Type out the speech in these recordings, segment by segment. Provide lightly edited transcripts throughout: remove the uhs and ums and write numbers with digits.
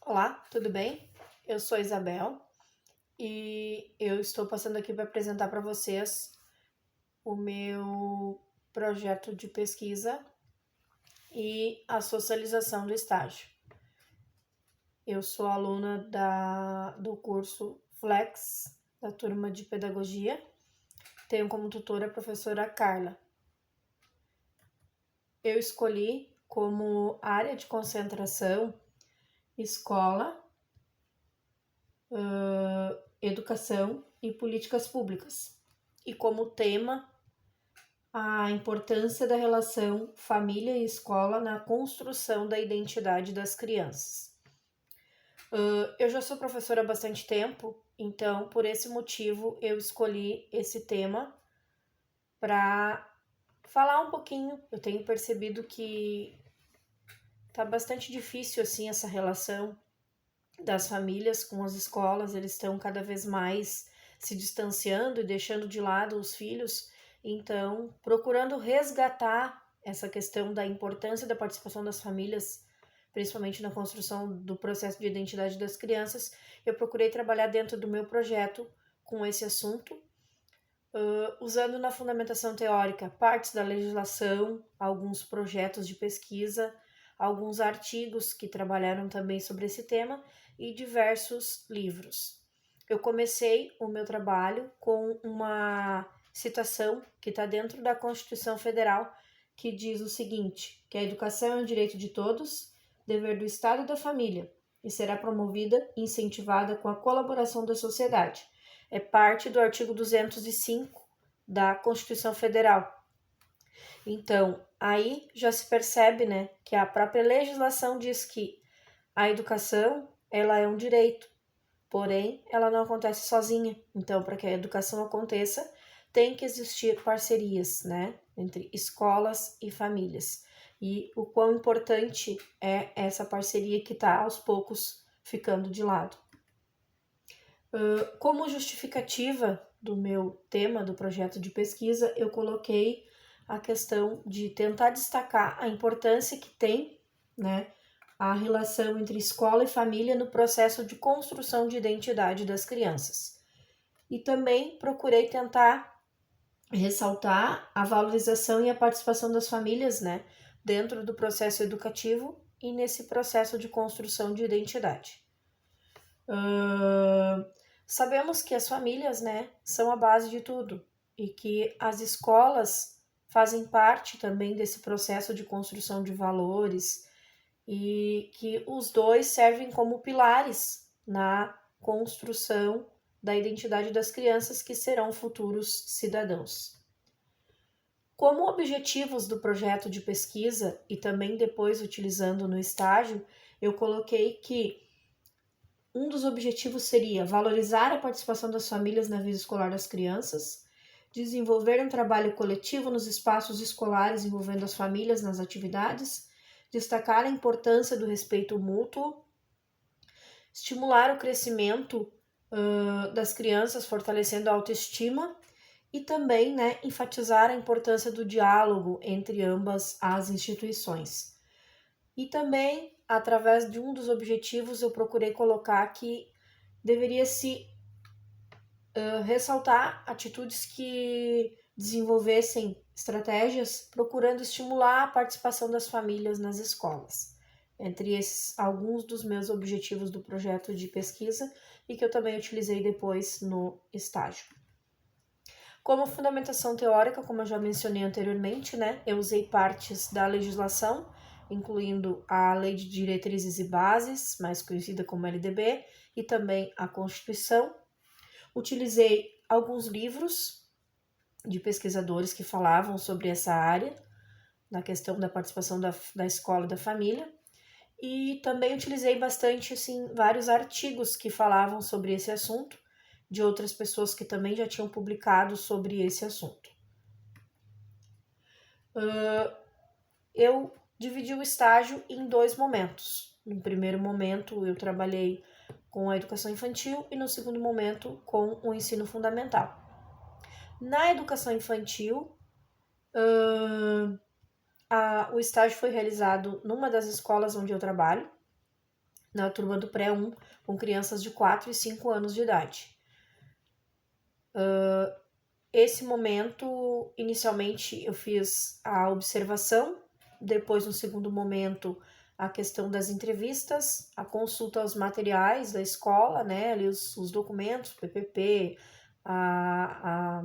Olá, tudo bem? Eu sou a Isabel e eu estou passando aqui para apresentar para vocês o meu projeto de pesquisa e a socialização do estágio. Eu sou aluna do curso Flex, da turma de Pedagogia. Tenho como tutora a professora Carla. Eu escolhi como área de concentração escola, educação e políticas públicas. E como tema, a importância da relação família e escola na construção da identidade das crianças. Eu já sou professora há bastante tempo, então por esse motivo eu escolhi esse tema para falar um pouquinho. Eu tenho percebido que tá bastante difícil assim essa relação das famílias com as escolas. Eles estão cada vez mais se distanciando e deixando de lado os filhos. Então, procurando resgatar essa questão da importância da participação das famílias, principalmente na construção do processo de identidade das crianças, eu procurei trabalhar dentro do meu projeto com esse assunto, usando na fundamentação teórica partes da legislação, alguns projetos de pesquisa, alguns artigos que trabalharam também sobre esse tema e diversos livros. Eu comecei o meu trabalho com uma citação que está dentro da Constituição Federal, que diz o seguinte, que a educação é um direito de todos, dever do Estado e da família, e será promovida e incentivada com a colaboração da sociedade. É parte do artigo 205 da Constituição Federal. Então, aí já se percebe, né, que a própria legislação diz que a educação, ela é um direito, porém, ela não acontece sozinha. Então, para que a educação aconteça, tem que existir parcerias, né, entre escolas e famílias. E o quão importante é essa parceria que está, aos poucos, ficando de lado. Como justificativa do meu tema, do projeto de pesquisa, eu coloquei a questão de tentar destacar a importância que tem, né, a relação entre escola e família no processo de construção de identidade das crianças. E também procurei tentar ressaltar a valorização e a participação das famílias, né, dentro do processo educativo e nesse processo de construção de identidade. Sabemos que as famílias, né, são a base de tudo e que as escolas fazem parte também desse processo de construção de valores e que os dois servem como pilares na construção da identidade das crianças que serão futuros cidadãos. Como objetivos do projeto de pesquisa e também depois utilizando no estágio, eu coloquei que um dos objetivos seria valorizar a participação das famílias na vida escolar das crianças, desenvolver um trabalho coletivo nos espaços escolares envolvendo as famílias nas atividades, destacar a importância do respeito mútuo, estimular o crescimento das crianças, fortalecendo a autoestima e também, né, enfatizar a importância do diálogo entre ambas as instituições. E também, através de um dos objetivos, eu procurei colocar que deveria se ressaltar atitudes que desenvolvessem estratégias procurando estimular a participação das famílias nas escolas. Entre esses, alguns dos meus objetivos do projeto de pesquisa e que eu também utilizei depois no estágio. Como fundamentação teórica, como eu já mencionei anteriormente, né, eu usei partes da legislação, incluindo a Lei de Diretrizes e Bases, mais conhecida como LDB, e também a Constituição. Utilizei alguns livros de pesquisadores que falavam sobre essa área, na questão da participação da escola e da família, e também utilizei bastante, assim, vários artigos que falavam sobre esse assunto, de outras pessoas que também já tinham publicado sobre esse assunto. Eu dividi o estágio em dois momentos. No primeiro momento, eu trabalhei com a educação infantil e no segundo momento, com o ensino fundamental. Na educação infantil, o estágio foi realizado numa das escolas onde eu trabalho, na turma do pré-1, com crianças de 4 e 5 anos de idade. Esse momento, inicialmente, eu fiz a observação, depois, no segundo momento, a questão das entrevistas, a consulta aos materiais da escola, né, ali os documentos, PPP, a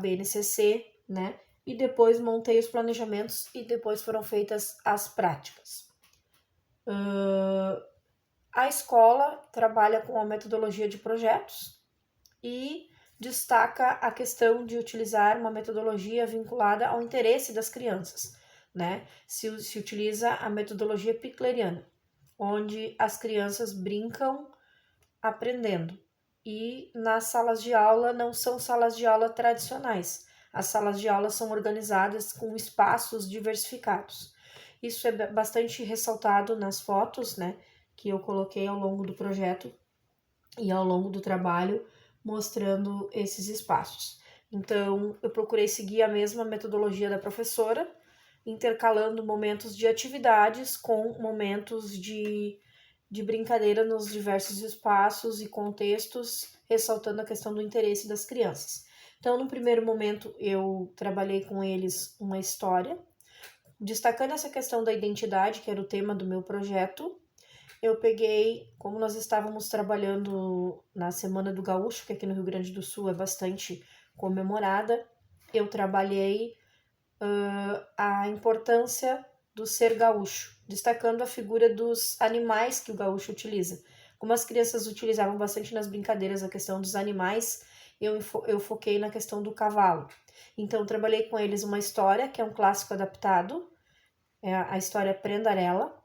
BNCC, né, e depois montei os planejamentos e depois foram feitas as práticas. A escola trabalha com a metodologia de projetos e destaca a questão de utilizar uma metodologia vinculada ao interesse das crianças, né? Se utiliza a metodologia picleriana, onde as crianças brincam aprendendo. E nas salas de aula não são salas de aula tradicionais. As salas de aula são organizadas com espaços diversificados. Isso é bastante ressaltado nas fotos, né, que eu coloquei ao longo do projeto e ao longo do trabalho, mostrando esses espaços. Então, eu procurei seguir a mesma metodologia da professora, intercalando momentos de atividades com momentos de brincadeira nos diversos espaços e contextos, ressaltando a questão do interesse das crianças. Então, no primeiro momento, eu trabalhei com eles uma história, destacando essa questão da identidade, que era o tema do meu projeto. Eu peguei, como nós estávamos trabalhando na Semana do Gaúcho, que aqui no Rio Grande do Sul é bastante comemorada, eu trabalhei a importância do ser gaúcho, destacando a figura dos animais que o gaúcho utiliza. Como as crianças utilizavam bastante nas brincadeiras a questão dos animais, eu foquei na questão do cavalo. Então, trabalhei com eles uma história, que é um clássico adaptado, é a história Prendarela,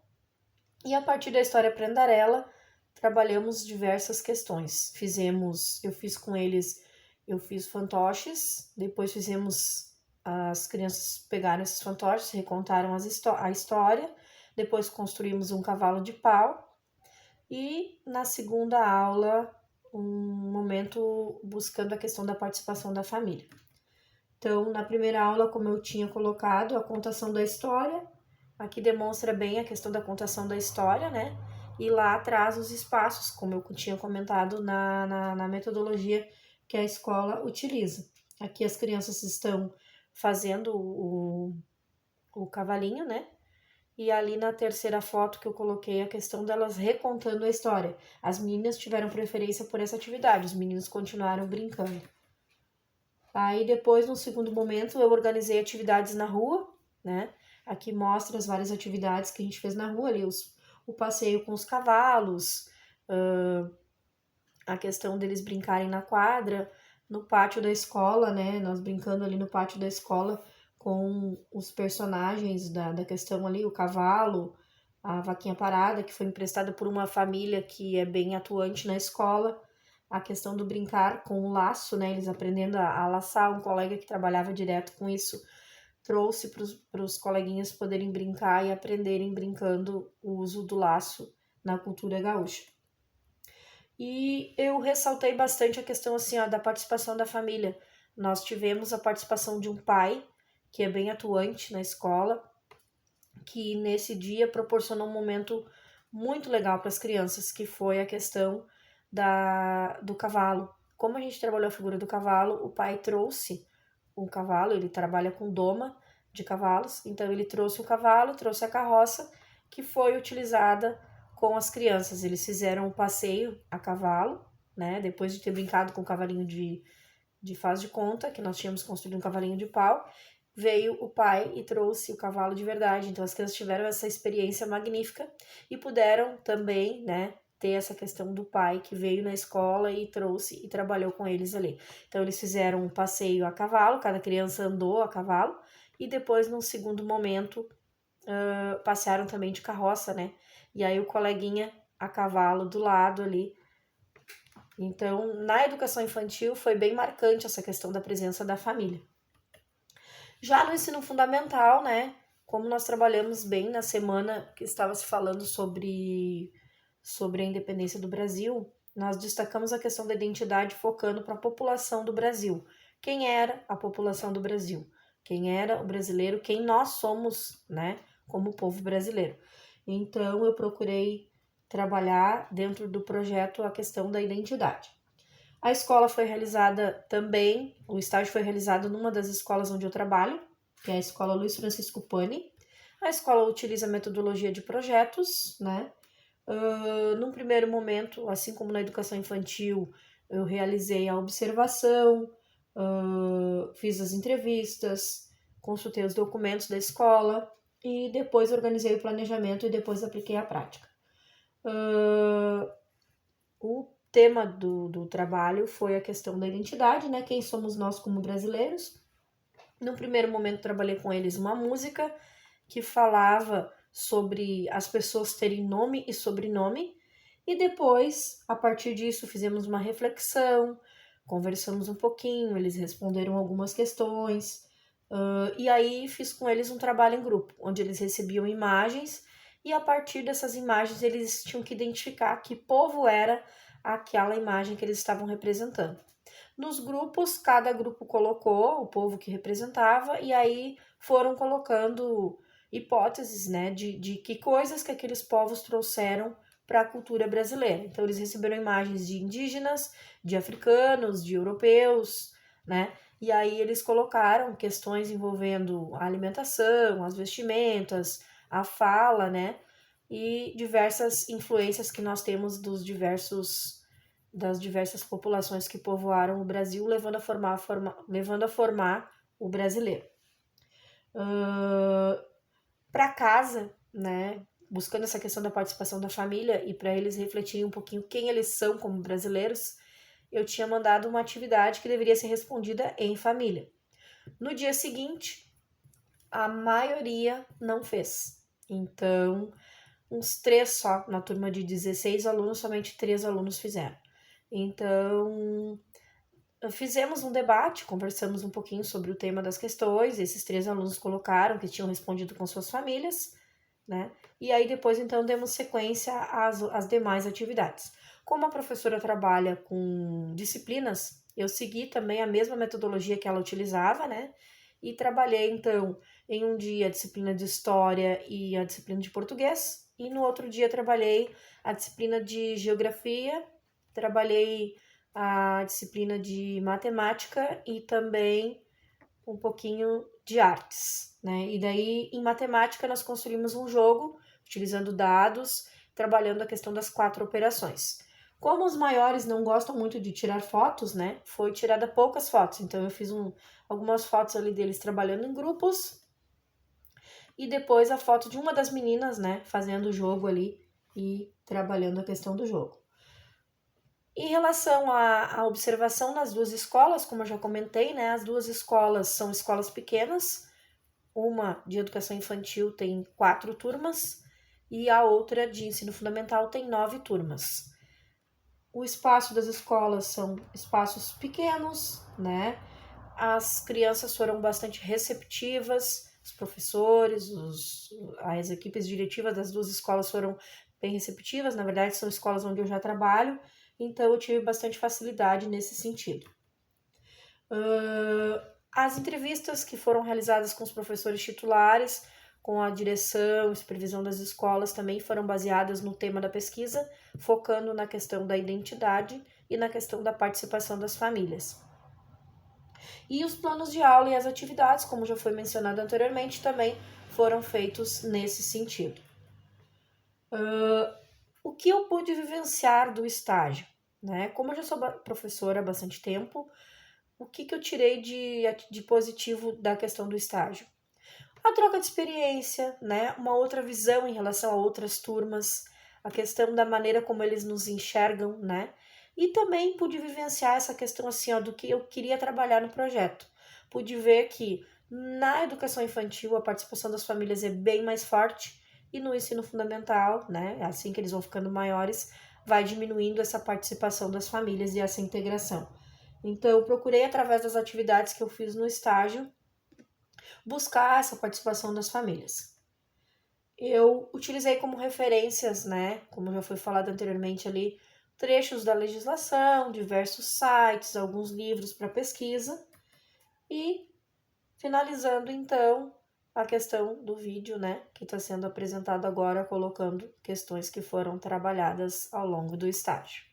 e a partir da história Prendarela, trabalhamos diversas questões. Eu fiz com eles, eu fiz fantoches, depois fizemos, as crianças pegaram esses fantoches, recontaram a história, depois construímos um cavalo de pau, e na segunda aula, um momento buscando a questão da participação da família. Então, na primeira aula, como eu tinha colocado, a contação da história, aqui demonstra bem a questão da contação da história, né? E lá atrás os espaços, como eu tinha comentado na metodologia que a escola utiliza. Aqui as crianças estão fazendo o cavalinho, né? E ali na terceira foto que eu coloquei a questão delas recontando a história. As meninas tiveram preferência por essa atividade, os meninos continuaram brincando. Aí depois, no segundo momento, eu organizei atividades na rua, né? Aqui mostra as várias atividades que a gente fez na rua, ali o passeio com os cavalos, a questão deles brincarem na quadra, no pátio da escola, né? Nós brincando ali no pátio da escola com os personagens da questão ali, o cavalo, a vaquinha parada, que foi emprestada por uma família que é bem atuante na escola, a questão do brincar com o laço, né? Eles aprendendo a laçar, um colega que trabalhava direto com isso trouxe para os coleguinhas poderem brincar e aprenderem brincando o uso do laço na cultura gaúcha. E eu ressaltei bastante a questão assim, ó, da participação da família. Nós tivemos a participação de um pai, que é bem atuante na escola, que nesse dia proporcionou um momento muito legal para as crianças, que foi a questão do cavalo. Como a gente trabalhou a figura do cavalo, o pai trouxe um cavalo, ele trabalha com doma de cavalos, então ele trouxe o cavalo, trouxe a carroça, que foi utilizada com as crianças. Eles fizeram um passeio a cavalo, né? Depois de ter brincado com o cavalinho de faz de conta, que nós tínhamos construído um cavalinho de pau, veio o pai e trouxe o cavalo de verdade. Então as crianças tiveram essa experiência magnífica e puderam também, né, ter essa questão do pai que veio na escola e trouxe e trabalhou com eles ali. Então eles fizeram um passeio a cavalo, cada criança andou a cavalo, e depois, num segundo momento, passearam também de carroça, né? E aí o coleguinha a cavalo do lado ali. Então, na educação infantil foi bem marcante essa questão da presença da família. Já no ensino fundamental, né? Como nós trabalhamos bem na semana que estava se falando sobre a independência do Brasil, nós destacamos a questão da identidade focando para a população do Brasil. Quem era a população do Brasil? Quem era o brasileiro? Quem nós somos, né? Como povo brasileiro. Então, eu procurei trabalhar dentro do projeto a questão da identidade. A escola foi realizada também, o estágio foi realizado numa das escolas onde eu trabalho, que é a Escola Luiz Francisco Pani. A escola utiliza a metodologia de projetos, né? Num primeiro momento, assim como na educação infantil, eu realizei a observação, fiz as entrevistas, consultei os documentos da escola e depois organizei o planejamento e depois apliquei a prática. O tema do trabalho foi a questão da identidade, né? Quem somos nós como brasileiros. No primeiro momento, trabalhei com eles uma música que falava sobre as pessoas terem nome e sobrenome, e depois, a partir disso, fizemos uma reflexão, conversamos um pouquinho, eles responderam algumas questões, e aí fiz com eles um trabalho em grupo, onde eles recebiam imagens, e a partir dessas imagens eles tinham que identificar que povo era aquela imagem que eles estavam representando. Nos grupos, cada grupo colocou o povo que representava, e aí foram colocando hipóteses, né, de que coisas que aqueles povos trouxeram para a cultura brasileira. Então, eles receberam imagens de indígenas, de africanos, de europeus, né, e aí eles colocaram questões envolvendo a alimentação, as vestimentas, a fala, né, e diversas influências que nós temos das diversas populações que povoaram o Brasil, levando a formar o brasileiro. Para casa, né, buscando essa questão da participação da família e para eles refletirem um pouquinho quem eles são como brasileiros, eu tinha mandado uma atividade que deveria ser respondida em família. No dia seguinte, a maioria não fez. Então, uns 3 só, na turma de 16 alunos, somente 3 alunos fizeram. Então, fizemos um debate, conversamos um pouquinho sobre o tema das questões, esses 3 alunos colocaram que tinham respondido com suas famílias, né? E aí depois, então, demos sequência às demais atividades. Como a professora trabalha com disciplinas, eu segui também a mesma metodologia que ela utilizava, né? E trabalhei, então, em um dia a disciplina de História e a disciplina de Português, e no outro dia trabalhei a disciplina de Geografia, trabalhei a disciplina de Matemática e também um pouquinho de Artes, né? E daí, em Matemática, nós construímos um jogo, utilizando dados, trabalhando a questão das 4 operações. Como os maiores não gostam muito de tirar fotos, né? Foi tirada poucas fotos, então eu fiz algumas fotos ali deles trabalhando em grupos, e depois a foto de uma das meninas, né, fazendo o jogo ali e trabalhando a questão do jogo. Em relação à observação nas 2 escolas, como eu já comentei, né, as 2 escolas são escolas pequenas, uma de educação infantil tem 4 turmas e a outra de ensino fundamental tem 9 turmas. O espaço das escolas são espaços pequenos, né? As crianças foram bastante receptivas, os professores, as equipes diretivas das 2 escolas foram bem receptivas, na verdade são escolas onde eu já trabalho, então eu tive bastante facilidade nesse sentido. As entrevistas que foram realizadas com os professores titulares, com a direção e supervisão das escolas, também foram baseadas no tema da pesquisa, focando na questão da identidade e na questão da participação das famílias. E os planos de aula e as atividades, como já foi mencionado anteriormente, também foram feitos nesse sentido. O que eu pude vivenciar do estágio? Né? Como eu já sou professora há bastante tempo, o que eu tirei de positivo da questão do estágio? A troca de experiência, né? Uma outra visão em relação a outras turmas, a questão da maneira como eles nos enxergam, né? E também pude vivenciar essa questão assim, ó, do que eu queria trabalhar no projeto. Pude ver que na educação infantil a participação das famílias é bem mais forte e no ensino fundamental, né? Assim que eles vão ficando maiores, vai diminuindo essa participação das famílias e essa integração. Então, eu procurei, através das atividades que eu fiz no estágio, buscar essa participação das famílias. Eu utilizei como referências, né, como já foi falado anteriormente ali, trechos da legislação, diversos sites, alguns livros para pesquisa e, finalizando então, a questão do vídeo, né, que está sendo apresentado agora, colocando questões que foram trabalhadas ao longo do estágio.